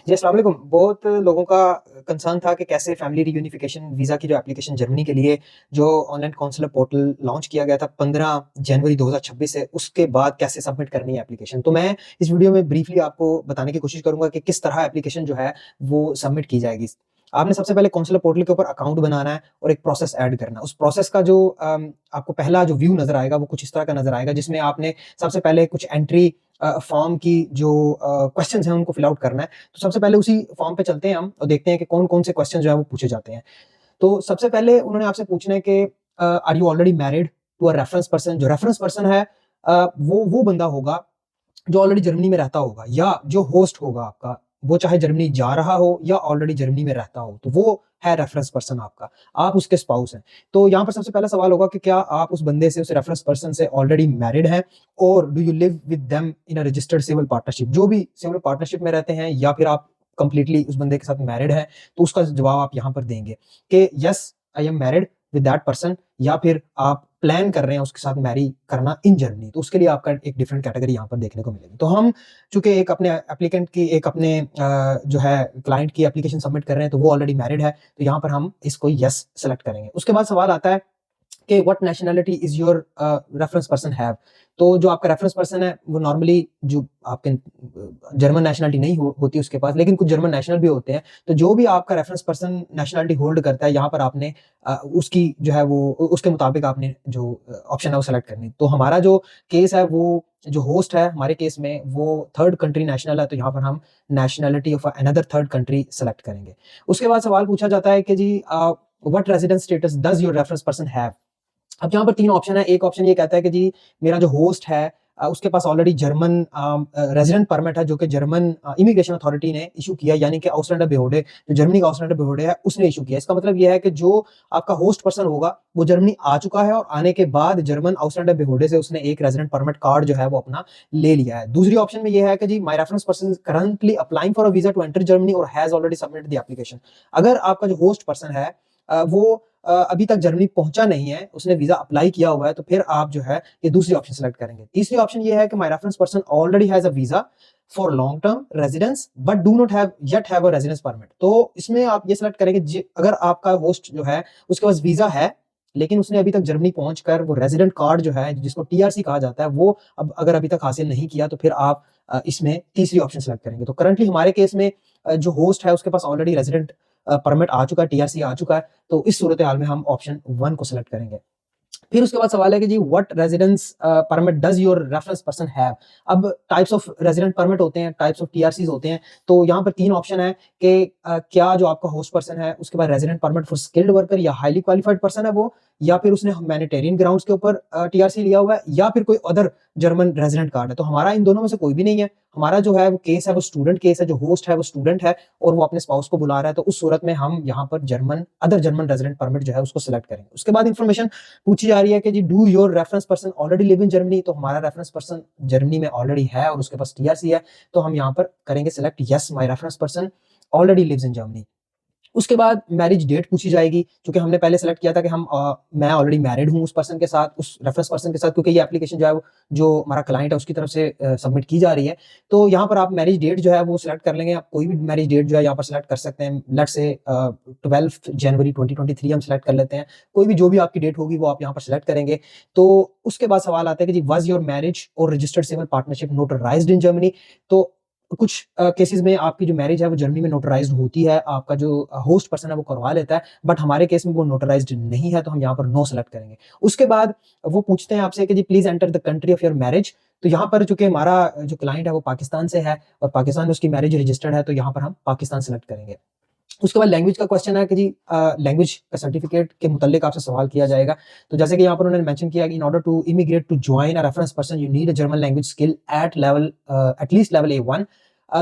जी, अस्सलाम वालेकुम। बहुत लोगों का कंसर्न था कि कैसे फैमिली रियूनिफिकेशन वीज़ा की जो एप्लीकेशन जर्मनी के लिए जो ऑनलाइन काउंसलर पोर्टल लॉन्च किया गया था 15 जनवरी 2026 से, उसके बाद कैसे सबमिट करनी है एप्लीकेशन। तो मैं इस वीडियो में ब्रीफली आपको बताने की कोशिश करूँगा कि किस तरह एप्लीकेशन जो है वो सबमिट की जाएगी। आपने सबसे पहले काउंसलर पोर्टल के ऊपर अकाउंट बनाना है और एक प्रोसेस ऐड करना है। उस प्रोसेस का जो आपको पहला जो व्यू नज़र आएगा वो कुछ इस तरह का नज़र आएगा, जिसमें आपने सबसे पहले कुछ एंट्री फॉर्म की जो क्वेश्चन्स हैं उनको फिल आउट करना है। तो सबसे पहले उसी फॉर्म पे चलते हैं हम और देखते हैं कि कौन-कौन से क्वेश्चन जो है वो पूछे जाते हैं। तो सबसे पहले उन्होंने आपसे पूछना है कि are you already married to a reference person. जो रेफरेंस पर्सन है वो बंदा होगा जो ऑलरेडी जर्मनी में रहता होगा, या जो होस्ट होगा आपका, वो चाहे जर्मनी जा रहा हो या ऑलरेडी जर्मनी में रहता हो, तो वो है रेफरेंस पर्सन आपका। आप उसके स्पाउस हैं। तो यहाँ पर सबसे पहला सवाल होगा कि क्या आप उस बंदे से, उस रेफरेंस पर्सन से ऑलरेडी मैरिड हैं, और do you live with them in a registered civil partnership. जो भी सिविल पार्टनरशिप में रहते हैं, या फिर आप कंप्लीटली उस बंदे के साथ मैरिड हैं, तो उसका जवाब आप यहाँ पर देंगे कि yes I am married with that person, या फिर आप प्लान कर रहे हैं उसके साथ मैरी करना इन जर्मनी। तो उसके लिए आपका एक डिफरेंट कैटेगरी यहाँ पर देखने को मिलेगी। तो हम चूंकि एक अपने एप्लीकेंट की, एक अपने जो है क्लाइंट की एप्लीकेशन सबमिट कर रहे हैं, तो वो ऑलरेडी मैरिड है, तो यहाँ पर हम इसको यस सेलेक्ट करेंगे। उसके बाद सवाल आता है कि what nationality is your reference person have. तो जो आपका रेफरेंस पर्सन है वो नॉर्मली जो आपके जर्मन नेशनैलिटी नहीं होती उसके पास, लेकिन कुछ जर्मन नेशनल भी होते हैं। तो जो भी आपका रेफरेंस पर्सन नेशनैलिटी होल्ड करता है, यहाँ पर आपने उसकी जो है वो उसके मुताबिक आपने जो ऑप्शन है वो सेलेक्ट करनी। तो हमारा जो केस है, वो जो होस्ट है हमारे केस में वो थर्ड कंट्री नेशनल है, तो यहाँ पर हम nationality of another third country select करेंगे। उसके बाद सवाल पूछा जाता है कि जी what residence status does your reference person have. अब यहाँ पर 3 ऑप्शन है। एक ऑप्शन ये कहता है कि जी मेरा जो होस्ट है उसके पास ऑलरेडी जर्मन रेजिडेंट परमिट है, जो कि जर्मन इमिग्रेशन अथॉरिटी ने इश्यू किया, यानी कि ऑस्लैंडर बेहोडे, जो जर्मनी का ऑस्लैंडर बेहोडे है, उसने इश्यू किया। इसका मतलब ये है कि जो आपका होस्ट पर्सन होगा वो जर्मनी आ चुका है, और आने के बाद जर्मन ऑस्लैंडर बेहोडे से उसने एक रेजिडेंट परमिट कार्ड जो है वो अपना ले लिया है। दूसरी ऑप्शन में ये है कि जी my reference person is currently applying for a visa to enter Germany और has already submitted the application. अगर आपका जो होस्ट पर्सन है वो अभी तक जर्मनी पहुंचा नहीं है, उसने वीजा अप्लाई किया हुआ है, तो फिर आप जो है ये दूसरी ऑप्शन सेलेक्ट करेंगे। तीसरी ऑप्शन ये है कि my reference person already has a visa for long term residence but do not have a residence permit. तो इसमें आप ये सेलेक्ट करेंगे अगर आपका होस्ट जो है उसके पास वीजा है, लेकिन उसने अभी तक जर्मनी पहुंचकर वो रेजिडेंट कार्ड जो है जिसको टीआरसी कहा जाता है, वो अब अगर अभी तक हासिल नहीं किया, तो फिर आप इसमें तीसरी ऑप्शन सेलेक्ट करेंगे। तो करंटली हमारे केस में जो होस्ट है उसके पास ऑलरेडी रेजिडेंट परमिट आ चुका है, टीआरसी आ चुका है, तो इस सूरत हाल में हम ऑप्शन 1 को सेलेक्ट करेंगे। फिर उसके बाद सवाल है कि जी what residence permit does your reference person have. अब टाइप्स ऑफ रेजिडेंट परमिट होते हैं, टाइप्स ऑफ टीआरसीज होते हैं। तो यहाँ पर 3 ऑप्शन है कि क्या जो आपका होस्ट पर्सन है उसके बाद resident permit for skilled worker या हाईली क्वालिफाइड पर्सन है वो, या फिर उसने ह्यूमैनिटेरियन ग्राउंड्स के ऊपर टीआरसी लिया हुआ है, या फिर कोई अदर जर्मन रेजिडेंट कार्ड है। तो हमारा इन दोनों में से कोई भी नहीं है। हमारा जो है वो केस है वो स्टूडेंट केस है, जो होस्ट है वो स्टूडेंट है और वो अपने स्पाउस को बुला रहा है, तो उस सूरत में हम यहाँ पर अदर जर्मन रेजिडेंट परमिट जो है उसको सिलेक्ट करेंगे। उसके बाद इंफॉर्मेशन पूछी जा रही है कि जी do your reference person already live in Germany. तो हमारा रेफरेंस पर्सन जर्मनी में ऑलरेडी है और उसके पास टीआरसी है, तो हम यहाँ पर करेंगे select yes my reference person already lives in Germany. उसके बाद मैरिज डेट पूछी जाएगी, क्योंकि हमने पहले सेलेक्ट किया था कि मैं ऑलरेडी मैरिड हूँ उस पर्सन के साथ, उस रेफरेंस पर्सन के साथ, क्योंकि ये एप्लीकेशन जो है जो हमारा क्लाइंट है उसकी तरफ से सबमिट की जा रही है। तो यहाँ पर आप मैरिज डेट जो है वो सिलेक्ट कर लेंगे। आप कोई भी मैरिज डेट जो है यहाँ पर सिलेक्ट कर सकते हैं। लेट्स से 12 जनवरी 2023 हम सिलेक्ट कर लेते हैं। कोई भी जो भी आपकी डेट होगी वो आप यहाँ पर सिलेक्ट करेंगे। तो उसके बाद सवाल आता है कि जी वाज योर मैरिज और registered civil partnership notarized in Germany. तो कुछ केसेस में आपकी जो मैरिज है वो जर्मनी में नोटराइज्ड होती है, आपका जो होस्ट पर्सन है वो करवा लेता है, बट हमारे केस में वो नोटराइज्ड नहीं है, तो हम यहाँ पर नो सेलेक्ट करेंगे। उसके बाद वो पूछते हैं आपसे कि जी please enter the country of your marriage. तो यहाँ पर चूंकि हमारा जो क्लाइंट है वो पाकिस्तान से है और पाकिस्तान में उसकी मैरिज रजिस्टर्ड है, तो यहाँ पर हम पाकिस्तान सेलेक्ट करेंगे। उसके बाद लैंग्वेज का क्वेश्चन है कि जी लैंग्वेज का सर्टिफिकेट के मुतालिक आपसे सवाल किया जाएगा। तो जैसे कि यहाँ पर उन्होंने मेंशन किया कि in order to immigrate to join a reference person you need a German language skill at level at least level A1।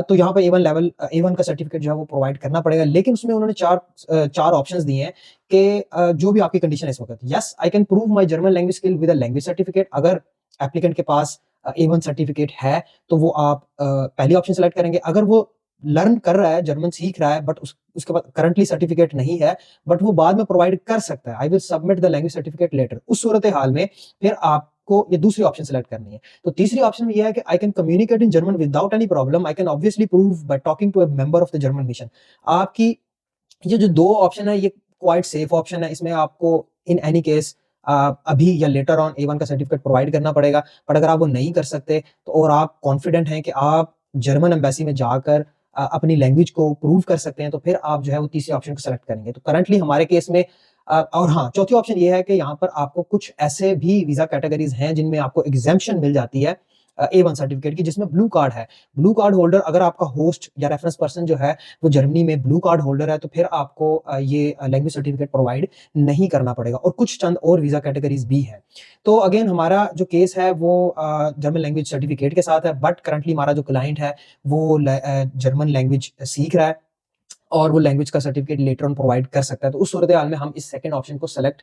तो यहाँ पर A1 का सर्टिफिकेट जो है वो प्रोवाइड करना पड़ेगा, लेकिन उसमें उन्होंने चार ऑप्शंस दिए हैं कि जो भी आपकी कंडीशन है इस वक्त, yes I can prove my German language skill with a language certificate. अगर एप्लीकेंट के पास A1 सर्टिफिकेट है तो वो आप पहली ऑप्शन सेलेक्ट करेंगे। अगर वो लर्न कर रहा है, जर्मन सीख रहा है, बट उसके बाद करंटली सर्टिफिकेट नहीं है, बट वो बाद में प्रोवाइड कर सकता है, I will submit the language certificate letter. उस सूरत हाल में फिर आपको आपको ये दूसरी ऑप्शन सेलेक्ट करनी है। तो तीसरी ऑप्शन में ये है कि I can communicate in German without any problem, I can obviously prove by talking to a member of the German mission. आपकी ये जो 2 ऑप्शन है ये क्वाइट सेफ ऑप्शन है। इसमें आपको इन एनी केस अभी या लेटर ऑन A1 का सर्टिफिकेट प्रोवाइड करना पड़ेगा। बट अगर आप वो नहीं कर सकते तो और आप कॉन्फिडेंट हैं कि आप जर्मन एम्बेसी में जाकर अपनी लैंग्वेज को प्रूव कर सकते हैं, तो फिर आप जो है वो तीसरी ऑप्शन को सेलेक्ट करेंगे। तो करंटली हमारे केस में और हाँ, चौथी ऑप्शन ये है कि यहाँ पर आपको कुछ ऐसे भी वीज़ा कैटेगरीज़ हैं जिनमें आपको एग्ज़ेम्पशन मिल जाती है A1 सर्टिफिकेट की, जिसमें ब्लू कार्ड है। ब्लू कार्ड होल्डर अगर आपका होस्ट या रेफरेंस पर्सन जो है वो जर्मनी में ब्लू कार्ड होल्डर है, तो फिर आपको ये लैंग्वेज सर्टिफिकेट प्रोवाइड नहीं करना पड़ेगा। और कुछ चंद और वीज़ा कैटेगरीज़ भी हैं। तो अगेन हमारा जो केस है वो जर्मन लैंग्वेज सर्टिफिकेट के साथ है, बट करंटली हमारा जो क्लाइंट है वो जर्मन लैंग्वेज सीख रहा है और वो लैंग्वेज का सर्टिफिकेट लेटर ऑन प्रोवाइड कर सकता है। तो उस सूरत-ए-हाल में हम इस सेकंड ऑप्शन को सेलेक्ट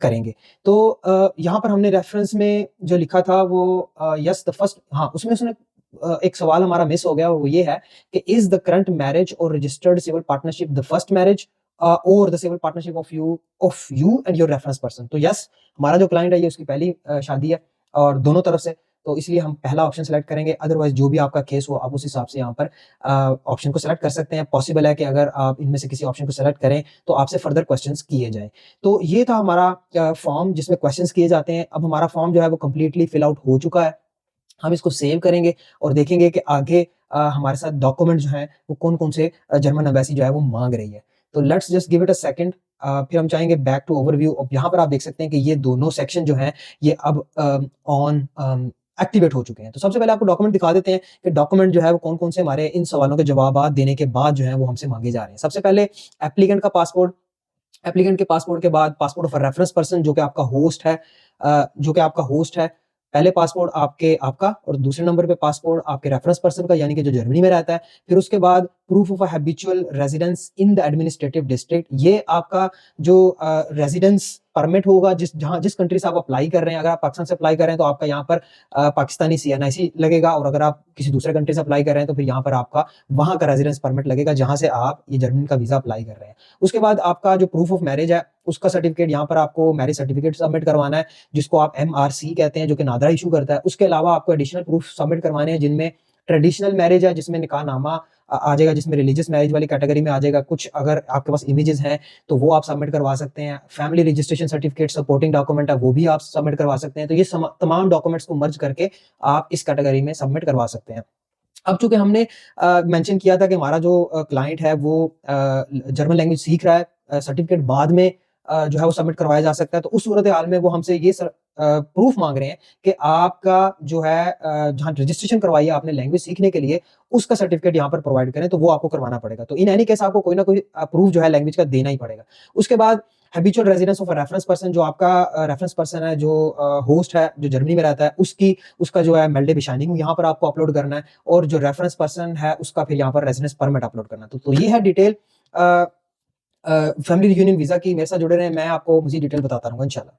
करेंगे। तो यहाँ पर हमने रेफरेंस में जो लिखा था वो यस द फर्स्ट, हाँ, उसमें उसने एक सवाल हमारा मिस हो गया, वो ये है कि इज़ द करंट मैरिज और registered civil partnership the first marriage और the civil partnership of you and your reference person. तो यस, हमारा जो क्लाइंट है ये उसकी पहली शादी है और दोनों तरफ से, तो इसलिए हम पहला ऑप्शन सेलेक्ट करेंगे। अदरवाइज़ जो भी आपका केस हो आप उस हिसाब से यहाँ पर ऑप्शन को सेलेक्ट कर सकते हैं। पॉसिबल है कि अगर आप इनमें से किसी ऑप्शन को सेलेक्ट करें तो आपसे फर्दर क्वेश्चंस किए जाएँ। तो ये था हमारा फॉर्म जिसमें क्वेश्चंस किए जाते हैं। अब हमारा फॉर्म जो है वो कंप्लीटली फिल आउट हो चुका है। हम इसको सेव करेंगे और देखेंगे कि आगे हमारे साथ डॉक्यूमेंट जो हैं वो कौन-कौन से जर्मन एम्बेसी जो है वो माँग रही है। तो let's just give it a second. फिर हम चाहेंगे बैक टू ओवरव्यू। अब यहाँ पर आप देख सकते हैं कि ये दोनों सेक्शन जो हैं ये अब एक्टिवेट हो चुके हैं। तो सबसे पहले आपको डॉक्यूमेंट दिखा देते हैं कि डॉक्यूमेंट जो है वो कौन-कौन से हमारे इन सवालों के जवाबात देने के बाद जो है वो हमसे माँगे जा रहे हैं। सबसे पहले एप्लीकेंट का पासपोर्ट, एप्लीकेंट के पासपोर्ट के बाद passport of a reference person जो कि आपका होस्ट है, जो कि आपका होस्ट है। पहले पासपोर्ट आपका और दूसरे नंबर पे पासपोर्ट आपके रेफरेंस पर्सन का, यानी कि जो जर्मनी में रहता है। फिर उसके बाद proof of a habitual residence in the administrative district. ये आपका जो रेजिडेंस परमिट होगा जिस कंट्री से आप अप्लाई कर रहे हैं। अगर आप पाकिस्तान से अप्लाई कर रहे हैं तो आपका यहाँ पर पाकिस्तानी CNIC लगेगा, और अगर आप किसी दूसरे कंट्री से अप्लाई कर रहे हैं तो फिर यहाँ पर आपका वहाँ का रेजिडेंस परमिट लगेगा जहाँ से आप ये जर्मनी का वीज़ा अप्लाई कर रहे हैं। उसके बाद आपका जो प्रूफ ऑफ मैरिज है उसका सर्टिफिकेट, यहाँ पर आपको मैरिज सर्टिफिकेट सबमिट करवाना है जिसको आप MRC कहते हैं, जो कि नादरा इश्यू करता है। उसके अलावा आपको एडिशनल प्रूफ सबमिट करवाने हैं जिनमें ट्रेडिशनल मैरिज है, जिसमें निकाहनामा आ जाएगा, जिसमें रिलीजियस मैरिज वाली कैटेगरी में आ जाएगा। कुछ अगर आपके पास इमेजेस हैं तो वो आप सबमिट करवा सकते हैं। Family registration certificate supporting document है वो भी आप सबमिट करवा सकते हैं। तो ये तमाम डॉक्यूमेंट्स को मर्ज करके आप इस कैटेगरी में सबमिट करवा सकते हैं। अब चूँकि हमने मेंशन किया था कि हमारा जो क्लाइंट है वो जर्मन लैंग्वेज सीख रहा है, सर्टिफिकेट बाद में जो है वो सबमिट करवाया जा सकता है। तो उस सूरत-ए-हाल में वो हमसे ये प्रूफ माँग रहे हैं कि आपका जो है जहाँ रजिस्ट्रेशन करवाई है आपने लैंग्वेज सीखने के लिए, उसका सर्टिफिकेट यहाँ पर प्रोवाइड करें, तो वो आपको करवाना पड़ेगा। तो इन एनी केस आपको कोई ना कोई प्रूफ जो है लैंग्वेज का देना ही पड़ेगा। उसके बाद habitual residence of a reference person, जो आपका रेफरेंस पर्सन है, जो होस्ट है, जो जर्मनी में रहता है, उसका जो है मेल्डे बेscheinigung यहाँ पर आपको अपलोड करना है, और जो रेफरेंस पर्सन है उसका फिर यहाँ पर रेजिडेंस परमिट अपलोड करना है। तो ये है डिटेल फैमिली रियूनियन वीज़ा की। मेरे साथ जुड़े रहें, मैं आपको मज़ीद डिटेल बताता रहूँगा इंशाल्लाह।